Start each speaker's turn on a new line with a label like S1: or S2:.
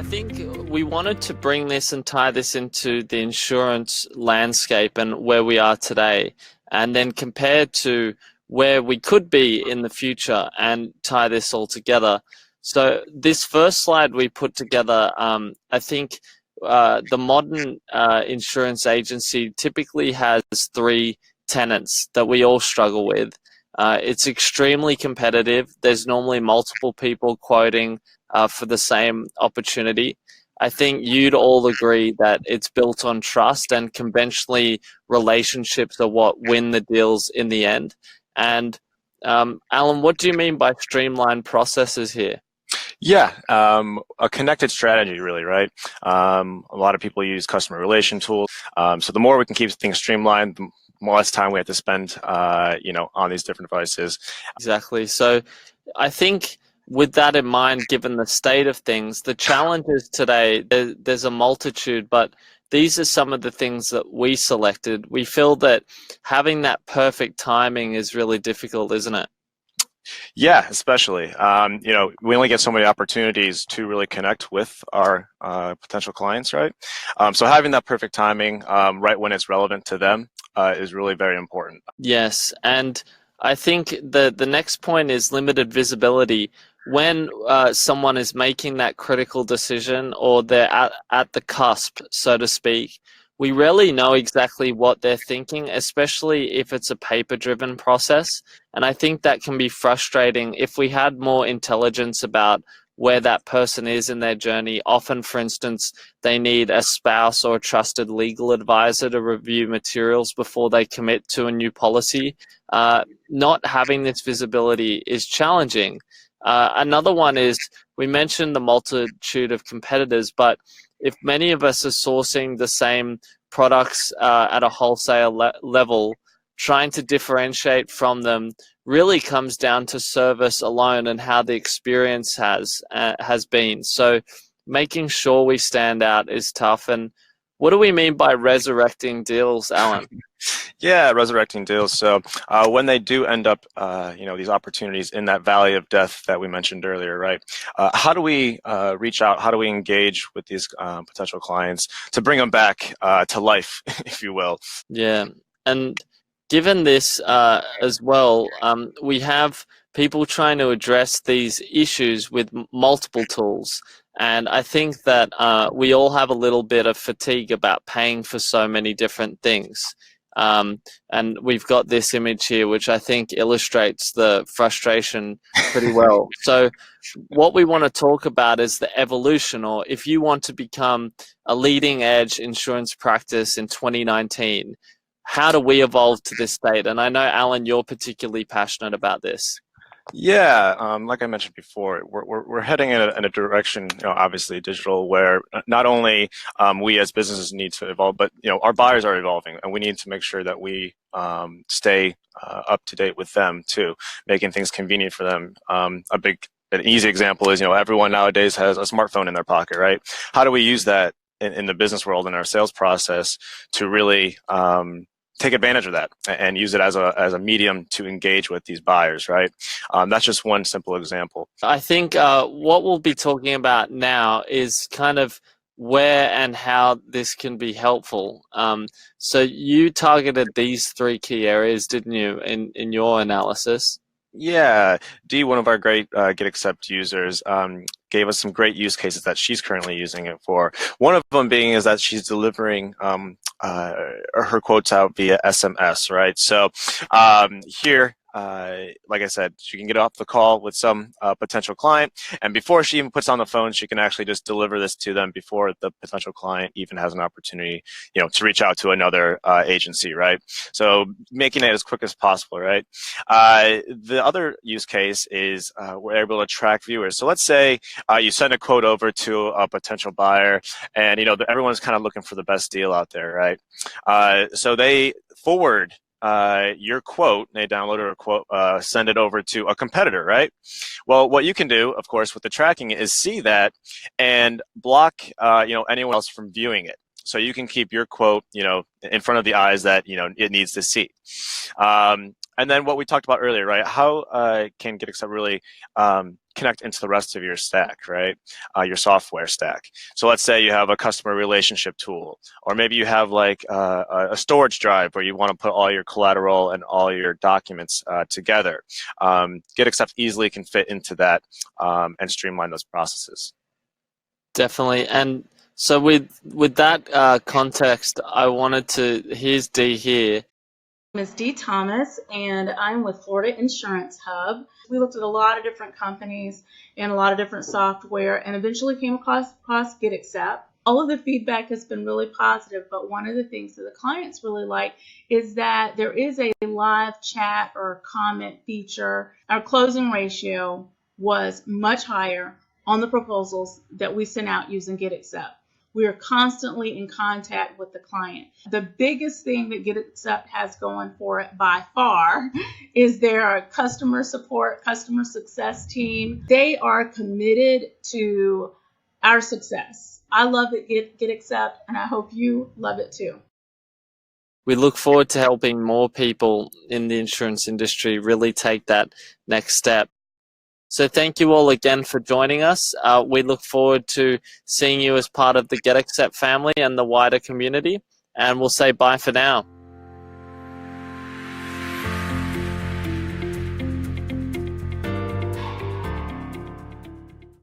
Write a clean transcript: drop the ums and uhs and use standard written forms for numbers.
S1: I think we wanted to bring this and tie this into the insurance landscape and where we are today, and then compare to where we could be in the future and tie this all together. So this first slide we put together, I think the modern insurance agency typically has three tenets that we all struggle with. It's extremely competitive. There's normally multiple people quoting for the same opportunity. I think you'd all agree that it's built on trust, and conventionally relationships are what win the deals in the end. And Alan, what do you mean by streamlined processes here?
S2: Yeah, a connected strategy, really, right? A lot of people use customer relation tools. So the more we can keep things streamlined, the less time we have to spend, on these different devices.
S1: Exactly. So I think with that in mind, given the state of things, the challenges today, there's a multitude, but these are some of the things that we selected. We feel that having that perfect timing is really difficult, isn't it?
S2: Yeah, especially. We only get so many opportunities to really connect with our potential clients, right? So having that perfect timing, right when it's relevant to them, is really very important.
S1: Yes, and I think the next point is limited visibility. When someone is making that critical decision, or they're at the cusp, so to speak, we rarely know exactly what they're thinking, especially if it's a paper-driven process. And I think that can be frustrating. If we had more intelligence about where that person is in their journey, often, for instance, they need a spouse or a trusted legal advisor to review materials before they commit to a new policy. Not having this visibility is challenging. Another one is, we mentioned the multitude of competitors, but if many of us are sourcing the same products at a wholesale level, trying to differentiate from them really comes down to service alone and how the experience has been. So making sure we stand out is tough. And what do we mean by resurrecting deals, Alan?
S2: Yeah, resurrecting deals. So when they do end up, these opportunities in that valley of death that we mentioned earlier, right? How do we reach out? How do we engage with these potential clients to bring them back to life, if you will?
S1: Yeah. And given this as well, we have people trying to address these issues with multiple tools. And I think that we all have a little bit of fatigue about paying for so many different things. And we've got this image here, which I think illustrates the frustration pretty well. So what we want to talk about is the evolution, or if you want to become a leading edge insurance practice in 2019, how do we evolve to this state? And I know, Alan, you're particularly passionate about this.
S2: Yeah, like I mentioned before, we're heading in a direction, obviously digital, where not only we as businesses need to evolve, but our buyers are evolving, and we need to make sure that we stay up to date with them too, making things convenient for them. An easy example is, everyone nowadays has a smartphone in their pocket, right? How do we use that in the business world, in our sales process, to really take advantage of that and use it as a medium to engage with these buyers, right? That's just one simple example.
S1: I think what we'll be talking about now is kind of where and how this can be helpful. So you targeted these three key areas, didn't you, in your analysis?
S2: Yeah, Dee, one of our great GetAccept users, gave us some great use cases that she's currently using it for. One of them being is that she's delivering her quotes out via SMS, right? So here, like I said, she can get off the call with some potential client, and before she even puts on the phone, she can actually just deliver this to them before the potential client even has an opportunity, to reach out to another agency, right? So making it as quick as possible, right? The other use case is we're able to track viewers. So let's say you send a quote over to a potential buyer, and everyone's kind of looking for the best deal out there, right? So they forward your quote, they download a quote, send it over to a competitor, right? Well, what you can do, of course, with the tracking is see that and block, anyone else from viewing it. so you can keep your quote, in front of the eyes that it needs to see. And then what we talked about earlier, right? How can GetAccept really connect into the rest of your stack, right? Your software stack. So let's say you have a customer relationship tool, or maybe you have like a storage drive where you want to put all your collateral and all your documents together. GetAccept easily can fit into that and streamline those processes.
S1: Definitely. And so with that context, I wanted to, here's D here.
S3: Ms. D. Thomas, and I'm with Florida Insurance Hub. We looked at a lot of different companies and a lot of different software and eventually came across GetAccept. All of the feedback has been really positive, but one of the things that the clients really like is that there is a live chat or comment feature. Our closing ratio was much higher on the proposals that we sent out using GetAccept. We are constantly in contact with the client. The biggest thing that GetAccept has going for it by far is their customer support, customer success team. They are committed to our success. I love it, GetAccept, and I hope you love it too.
S1: We look forward to helping more people in the insurance industry really take that next step. So thank you all again for joining us. We look forward to seeing you as part of the GetAccept family and the wider community. And we'll say bye for now.